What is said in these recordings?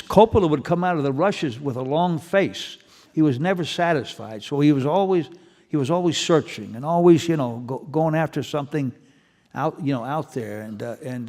Coppola would come out of the rushes with a long face. He was never satisfied, so he was always searching and always, going after something out there, and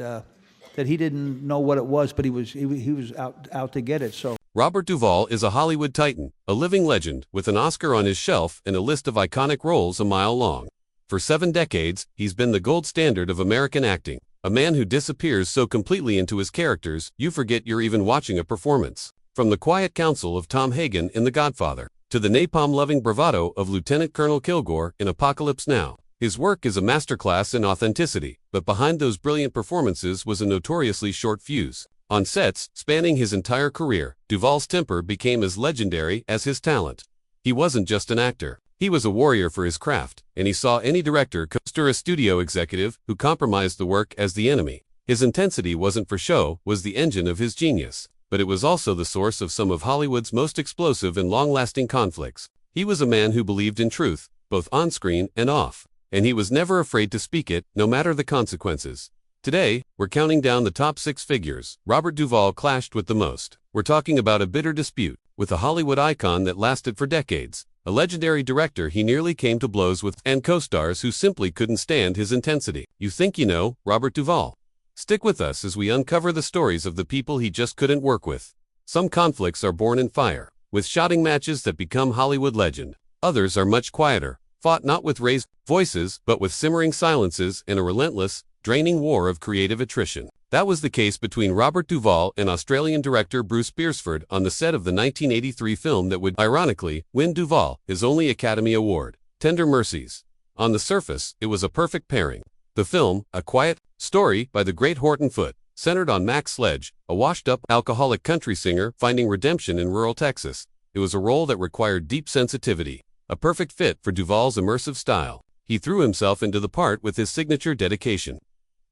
that he didn't know what it was, but he was out to get it. So Robert Duvall is a Hollywood titan, a living legend with an Oscar on his shelf and a list of iconic roles a mile long. For 7 decades, he's been the gold standard of American acting, a man who disappears so completely into his characters you forget you're even watching a performance. From the quiet counsel of Tom Hagen in The Godfather, to the napalm-loving bravado of Lieutenant Colonel Kilgore in Apocalypse Now, his work is a masterclass in authenticity, but behind those brilliant performances was a notoriously short fuse. On sets, spanning his entire career, Duvall's temper became as legendary as his talent. He wasn't just an actor. He was a warrior for his craft, and he saw any director or a studio executive who compromised the work as the enemy. His intensity wasn't for show, was the engine of his genius, but it was also the source of some of Hollywood's most explosive and long-lasting conflicts. He was a man who believed in truth, both on-screen and off, and he was never afraid to speak it, no matter the consequences. Today, we're counting down the top 6 figures Robert Duvall clashed with the most. We're talking about a bitter dispute with a Hollywood icon that lasted for decades, a legendary director he nearly came to blows with, and co-stars who simply couldn't stand his intensity. You think you know Robert Duvall? Stick with us as we uncover the stories of the people he just couldn't work with. Some conflicts are born in fire, with shouting matches that become Hollywood legend. Others are much quieter, fought not with raised voices, but with simmering silences and a relentless, draining war of creative attrition. That was the case between Robert Duvall and Australian director Bruce Beresford on the set of the 1983 film that would, ironically, win Duvall his only Academy Award, Tender Mercies. On the surface, it was a perfect pairing. The film, a quiet story by the great Horton Foote, centered on Max Sledge, a washed-up alcoholic country singer finding redemption in rural Texas. It was a role that required deep sensitivity, a perfect fit for Duvall's immersive style. He threw himself into the part with his signature dedication,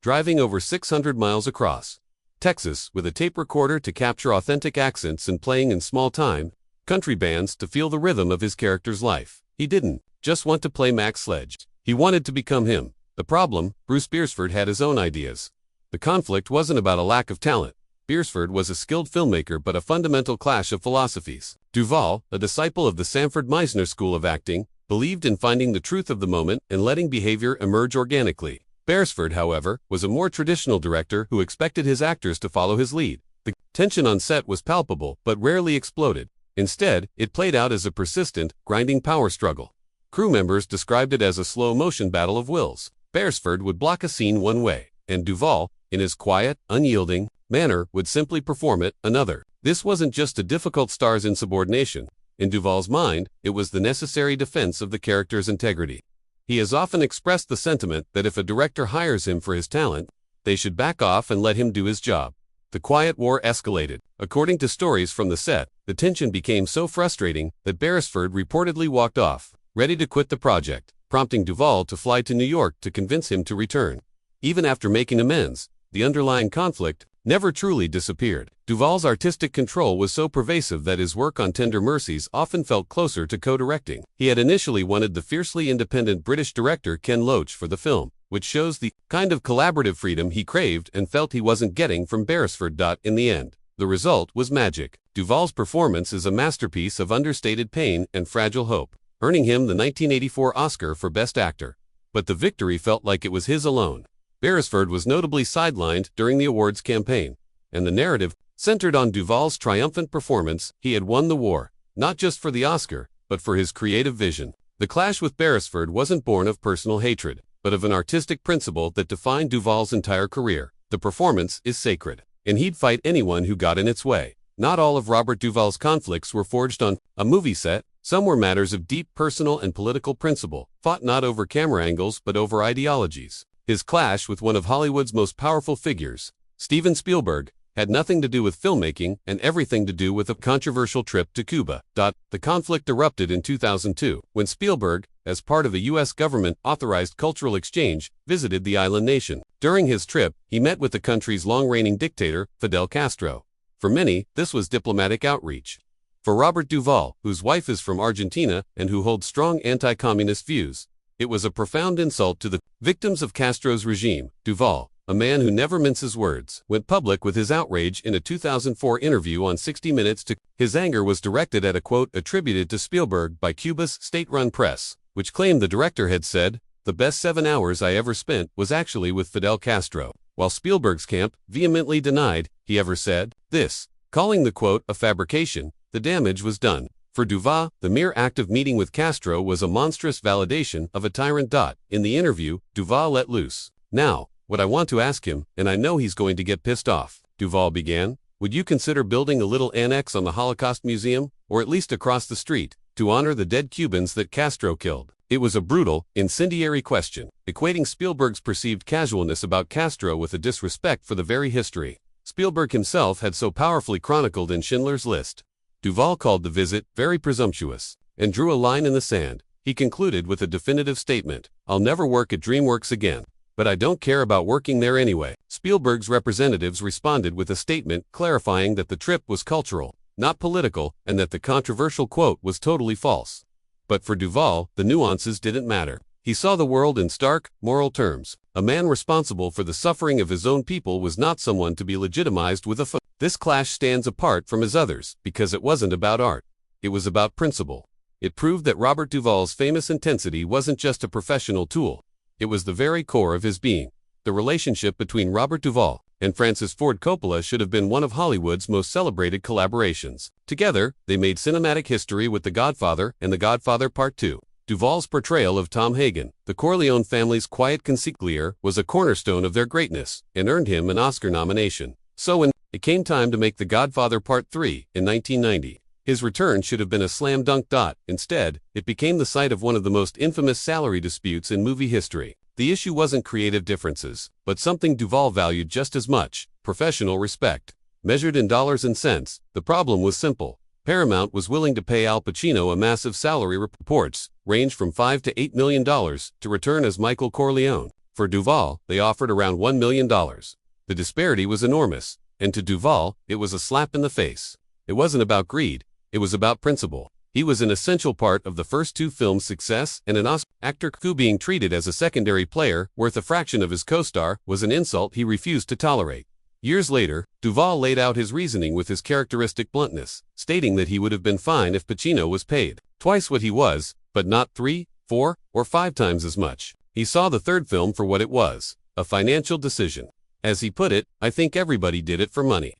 driving over 600 miles across Texas with a tape recorder to capture authentic accents and playing in small-time country bands to feel the rhythm of his character's life. He didn't just want to play Max Sledge. He wanted to become him. The problem, Bruce Beresford had his own ideas. The conflict wasn't about a lack of talent. Beresford was a skilled filmmaker but a fundamental clash of philosophies. Duvall, a disciple of the Sanford Meisner School of Acting, believed in finding the truth of the moment and letting behavior emerge organically. Beresford, however, was a more traditional director who expected his actors to follow his lead. The tension on set was palpable but rarely exploded. Instead, it played out as a persistent, grinding power struggle. Crew members described it as a slow-motion battle of wills. Beresford would block a scene one way, and Duvall, in his quiet, unyielding manner, would simply perform it another. This wasn't just a difficult star's insubordination. In Duvall's mind, it was the necessary defense of the character's integrity. He has often expressed the sentiment that if a director hires him for his talent, they should back off and let him do his job. The quiet war escalated. According to stories from the set, the tension became so frustrating that Beresford reportedly walked off, ready to quit the project, prompting Duvall to fly to New York to convince him to return. Even after making amends, the underlying conflict never truly disappeared. Duvall's artistic control was so pervasive that his work on Tender Mercies often felt closer to co-directing. He had initially wanted the fiercely independent British director Ken Loach for the film, which shows the kind of collaborative freedom he craved and felt he wasn't getting from Beresford. In the end, the result was magic. Duvall's performance is a masterpiece of understated pain and fragile hope, earning him the 1984 Oscar for Best Actor. But the victory felt like it was his alone. Beresford was notably sidelined during the awards campaign, and the narrative centered on Duvall's triumphant performance. He had won the war, not just for the Oscar, but for his creative vision. The clash with Beresford wasn't born of personal hatred, but of an artistic principle that defined Duvall's entire career. The performance is sacred, and he'd fight anyone who got in its way. Not all of Robert Duvall's conflicts were forged on a movie set. Some were matters of deep personal and political principle, fought not over camera angles but over ideologies. His clash with one of Hollywood's most powerful figures, Steven Spielberg, had nothing to do with filmmaking and everything to do with a controversial trip to Cuba. The conflict erupted in 2002, when Spielberg, as part of a U.S. government-authorized cultural exchange, visited the island nation. During his trip, he met with the country's long-reigning dictator, Fidel Castro. For many, this was diplomatic outreach. For Robert Duvall, whose wife is from Argentina and who holds strong anti-communist views, it was a profound insult to the victims of Castro's regime. Duvall, a man who never minces words, went public with his outrage in a 2004 interview on 60 Minutes. His anger was directed at a quote attributed to Spielberg by Cuba's state-run press, which claimed the director had said, "The best 7 hours I ever spent was actually with Fidel Castro," while Spielberg's camp vehemently denied he ever said this, calling the quote a fabrication. The damage was done. For Duvall, the mere act of meeting with Castro was a monstrous validation of a tyrant. In the interview, Duvall let loose. "Now, what I want to ask him, and I know he's going to get pissed off," Duvall began, "would you consider building a little annex on the Holocaust Museum, or at least across the street, to honor the dead Cubans that Castro killed?" It was a brutal, incendiary question, equating Spielberg's perceived casualness about Castro with a disrespect for the very history Spielberg himself had so powerfully chronicled in Schindler's List. Duvall called the visit very presumptuous and drew a line in the sand. He concluded with a definitive statement, "I'll never work at DreamWorks again. But I don't care about working there anyway." Spielberg's representatives responded with a statement clarifying that the trip was cultural, not political, and that the controversial quote was totally false. But for Duvall, the nuances didn't matter. He saw the world in stark, moral terms. A man responsible for the suffering of his own people was not someone to be legitimized with a foot. This clash stands apart from his others because it wasn't about art. It was about principle. It proved that Robert Duvall's famous intensity wasn't just a professional tool. It was the very core of his being. The relationship between Robert Duvall and Francis Ford Coppola should have been one of Hollywood's most celebrated collaborations. Together, they made cinematic history with The Godfather and The Godfather Part 2. Duvall's portrayal of Tom Hagen, the Corleone family's quiet consigliere, was a cornerstone of their greatness and earned him an Oscar nomination. So when it came time to make The Godfather Part 3 in 1990, his return should have been a slam dunk. Instead, it became the site of one of the most infamous salary disputes in movie history. The issue wasn't creative differences, but something Duvall valued just as much: professional respect. Measured in dollars and cents, the problem was simple. Paramount was willing to pay Al Pacino a massive salary. Reports ranged from $5 to $8 million to return as Michael Corleone. For Duvall, they offered around $1 million. The disparity was enormous, and to Duvall, it was a slap in the face. It wasn't about greed, it was about principle. He was an essential part of the first two films' success, and an Oscar actor who being treated as a secondary player, worth a fraction of his co-star, was an insult he refused to tolerate. Years later, Duvall laid out his reasoning with his characteristic bluntness, stating that he would have been fine if Pacino was paid twice what he was, but not 3, 4, or 5 times as much. He saw the third film for what it was: a financial decision. As he put it, "I think everybody did it for money.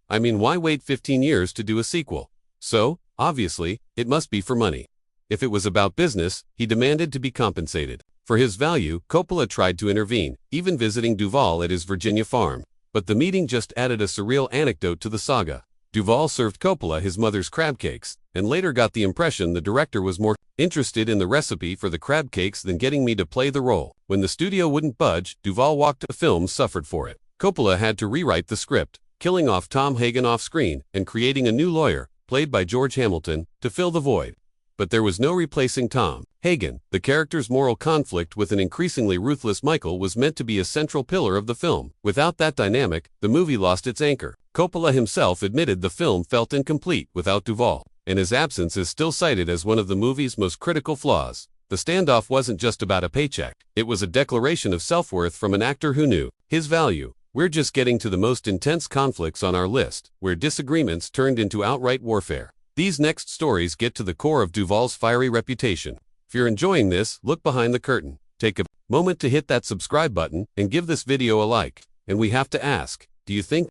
I mean, why wait 15 years to do a sequel? So, obviously, it must be for money." If it was about business, he demanded to be compensated. For his value, Coppola tried to intervene, even visiting Duvall at his Virginia farm. But the meeting just added a surreal anecdote to the saga. Duvall served Coppola his mother's crab cakes, and later got the impression the director was more interested in the recipe for the crab cakes than getting me to play the role. When the studio wouldn't budge, Duvall walked. The film suffered for it. Coppola had to rewrite the script, killing off Tom Hagen off-screen and creating a new lawyer, played by George Hamilton, to fill the void. But there was no replacing Tom Hagen. The character's moral conflict with an increasingly ruthless Michael was meant to be a central pillar of the film. Without that dynamic, the movie lost its anchor. Coppola himself admitted the film felt incomplete without Duvall, and his absence is still cited as one of the movie's most critical flaws. The standoff wasn't just about a paycheck. It was a declaration of self-worth from an actor who knew his value. We're just getting to the most intense conflicts on our list, where disagreements turned into outright warfare. These next stories get to the core of Duvall's fiery reputation. If you're enjoying this, look behind the curtain. Take a moment to hit that subscribe button and give this video a like. And we have to ask, do you think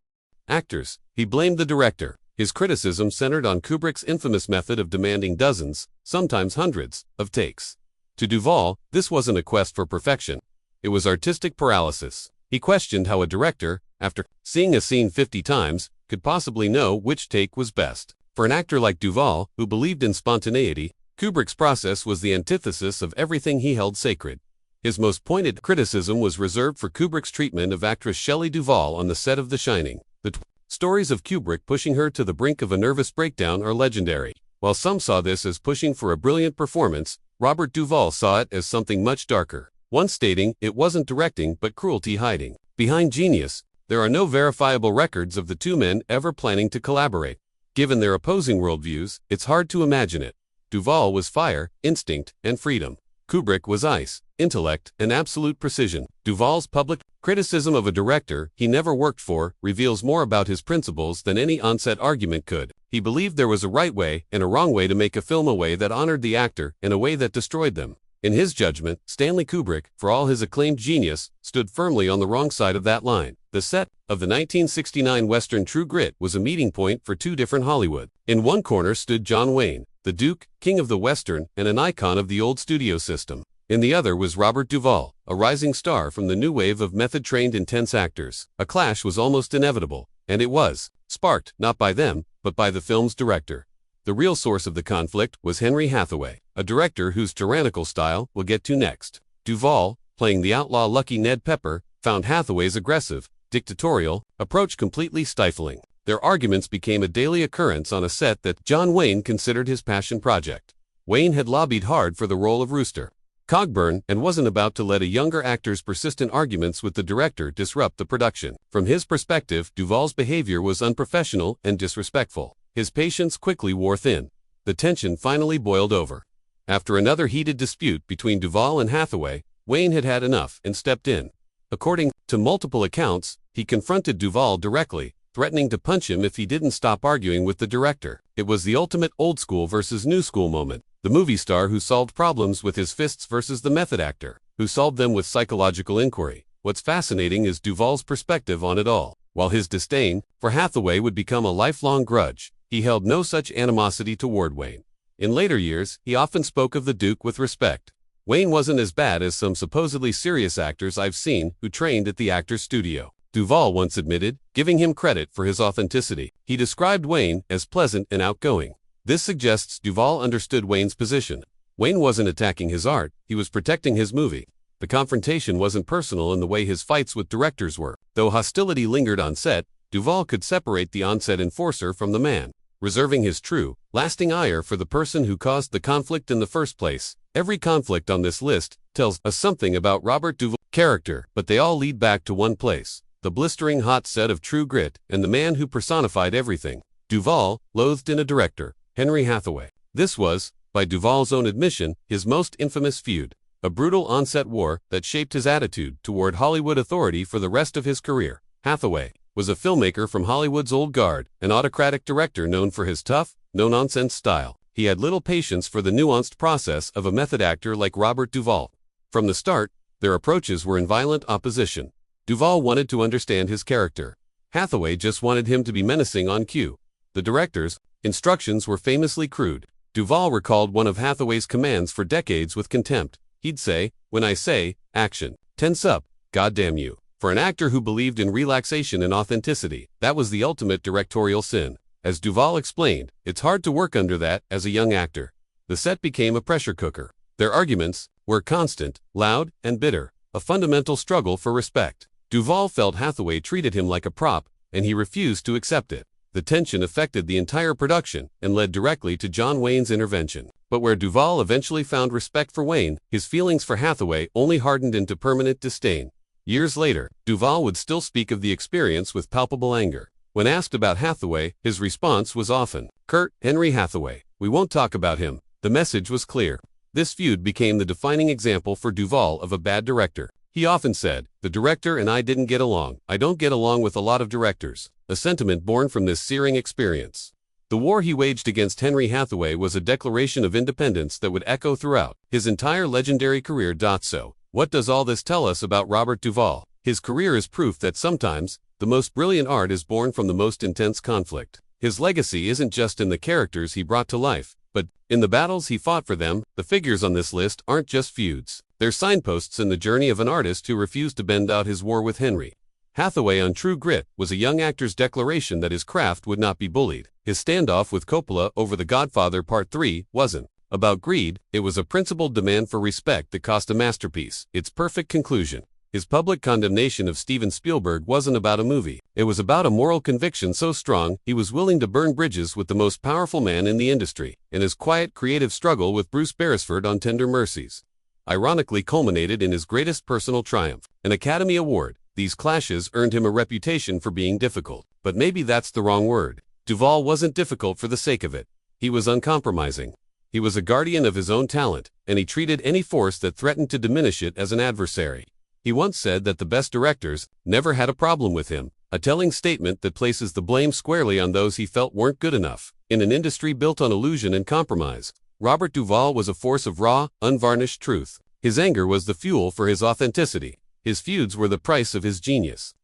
actors? He blamed the director. His criticism centered on Kubrick's infamous method of demanding dozens, sometimes hundreds, of takes. To Duvall, this wasn't a quest for perfection. It was artistic paralysis. He questioned how a director, after seeing a scene 50 times, could possibly know which take was best. For an actor like Duvall, who believed in spontaneity, Kubrick's process was the antithesis of everything he held sacred. His most pointed criticism was reserved for Kubrick's treatment of actress Shelley Duvall on the set of The Shining. The stories of Kubrick pushing her to the brink of a nervous breakdown are legendary. While some saw this as pushing for a brilliant performance, Robert Duvall saw it as something much darker. Once stating, "It wasn't directing but cruelty hiding behind genius." There are no verifiable records of the two men ever planning to collaborate. Given their opposing worldviews, it's hard to imagine it. Duvall was fire, instinct, and freedom. Kubrick was ice, intellect, and absolute precision. Duvall's public criticism of a director he never worked for reveals more about his principles than any on-set argument could. He believed there was a right way and a wrong way to make a film, a way that honored the actor and a way that destroyed them. In his judgment, Stanley Kubrick, for all his acclaimed genius, stood firmly on the wrong side of that line. The set of the 1969 Western True Grit was a meeting point for two different Hollywood. In one corner stood John Wayne, the Duke, king of the Western, and an icon of the old studio system. In the other was Robert Duvall, a rising star from the new wave of method-trained intense actors. A clash was almost inevitable, and it was sparked not by them, but by the film's director. The real source of the conflict was Henry Hathaway, a director whose tyrannical style we'll get to next. Duvall, playing the outlaw Lucky Ned Pepper, found Hathaway's aggressive, dictatorial approach completely stifling. Their arguments became a daily occurrence on a set that John Wayne considered his passion project. Wayne had lobbied hard for the role of Rooster Cogburn and wasn't about to let a younger actor's persistent arguments with the director disrupt the production. From his perspective, Duvall's behavior was unprofessional and disrespectful. His patience quickly wore thin. The tension finally boiled over. After another heated dispute between Duvall and Hathaway, Wayne had had enough and stepped in. According to multiple accounts, he confronted Duvall directly, threatening to punch him if he didn't stop arguing with the director. It was the ultimate old school versus new school moment. The movie star who solved problems with his fists versus the method actor, who solved them with psychological inquiry. What's fascinating is Duvall's perspective on it all. While his disdain for Hathaway would become a lifelong grudge, he held no such animosity toward Wayne. In later years, he often spoke of the Duke with respect. Wayne wasn't as bad as some supposedly serious actors I've seen who trained at the actor's studio, Duvall once admitted, giving him credit for his authenticity. He described Wayne as pleasant and outgoing. This suggests Duvall understood Wayne's position. Wayne wasn't attacking his art, he was protecting his movie. The confrontation wasn't personal in the way his fights with directors were. Though hostility lingered on set, Duvall could separate the on-set enforcer from the man, reserving his true, lasting ire for the person who caused the conflict in the first place. Every conflict on this list tells us something about Robert Duvall's character, but they all lead back to one place: the blistering hot set of True Grit and the man who personified everything Duvall loathed in a director, Henry Hathaway. This was, by Duvall's own admission, his most infamous feud, a brutal on-set war that shaped his attitude toward Hollywood authority for the rest of his career. Hathaway was a filmmaker from Hollywood's old guard, an autocratic director known for his tough, no-nonsense style. He had little patience for the nuanced process of a method actor like Robert Duvall. From the start, their approaches were in violent opposition. Duvall wanted to understand his character. Hathaway just wanted him to be menacing on cue. The director's instructions were famously crude. Duvall recalled one of Hathaway's commands for decades with contempt. He'd say, "When I say, action, tense up, goddamn you." For an actor who believed in relaxation and authenticity, that was the ultimate directorial sin. As Duvall explained, it's hard to work under that as a young actor. The set became a pressure cooker. Their arguments were constant, loud, and bitter, a fundamental struggle for respect. Duvall felt Hathaway treated him like a prop, and he refused to accept it. The tension affected the entire production and led directly to John Wayne's intervention. But where Duvall eventually found respect for Wayne, his feelings for Hathaway only hardened into permanent disdain. Years later, Duvall would still speak of the experience with palpable anger. When asked about Hathaway, his response was often curt: "Henry Hathaway. We won't talk about him." The message was clear. This feud became the defining example for Duvall of a bad director. He often said, "The director and I didn't get along. I don't get along with a lot of directors," a sentiment born from this searing experience. The war he waged against Henry Hathaway was a declaration of independence that would echo throughout his entire legendary career. So, what does all this tell us about Robert Duvall? His career is proof that sometimes, the most brilliant art is born from the most intense conflict. His legacy isn't just in the characters he brought to life, but in the battles he fought for them. The figures on this list aren't just feuds. They're signposts in the journey of an artist who refused to bend out his war with Henry. Hathaway on True Grit was a young actor's declaration that his craft would not be bullied. His standoff with Coppola over The Godfather Part 3 wasn't about greed, it was a principled demand for respect that cost a masterpiece its perfect conclusion. His public condemnation of Steven Spielberg wasn't about a movie. It was about a moral conviction so strong, he was willing to burn bridges with the most powerful man in the industry. And his quiet, creative struggle with Bruce Beresford on Tender Mercies ironically culminated in his greatest personal triumph, an Academy Award. These clashes earned him a reputation for being difficult. But maybe that's the wrong word. Duvall wasn't difficult for the sake of it. He was uncompromising. He was a guardian of his own talent, and he treated any force that threatened to diminish it as an adversary. He once said that the best directors never had a problem with him, a telling statement that places the blame squarely on those he felt weren't good enough. In an industry built on illusion and compromise, Robert Duvall was a force of raw, unvarnished truth. His anger was the fuel for his authenticity. His feuds were the price of his genius.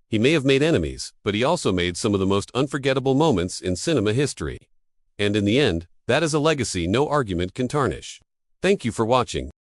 He may have made enemies, but he also made some of the most unforgettable moments in cinema history. And in the end, that is a legacy no argument can tarnish. Thank you for watching.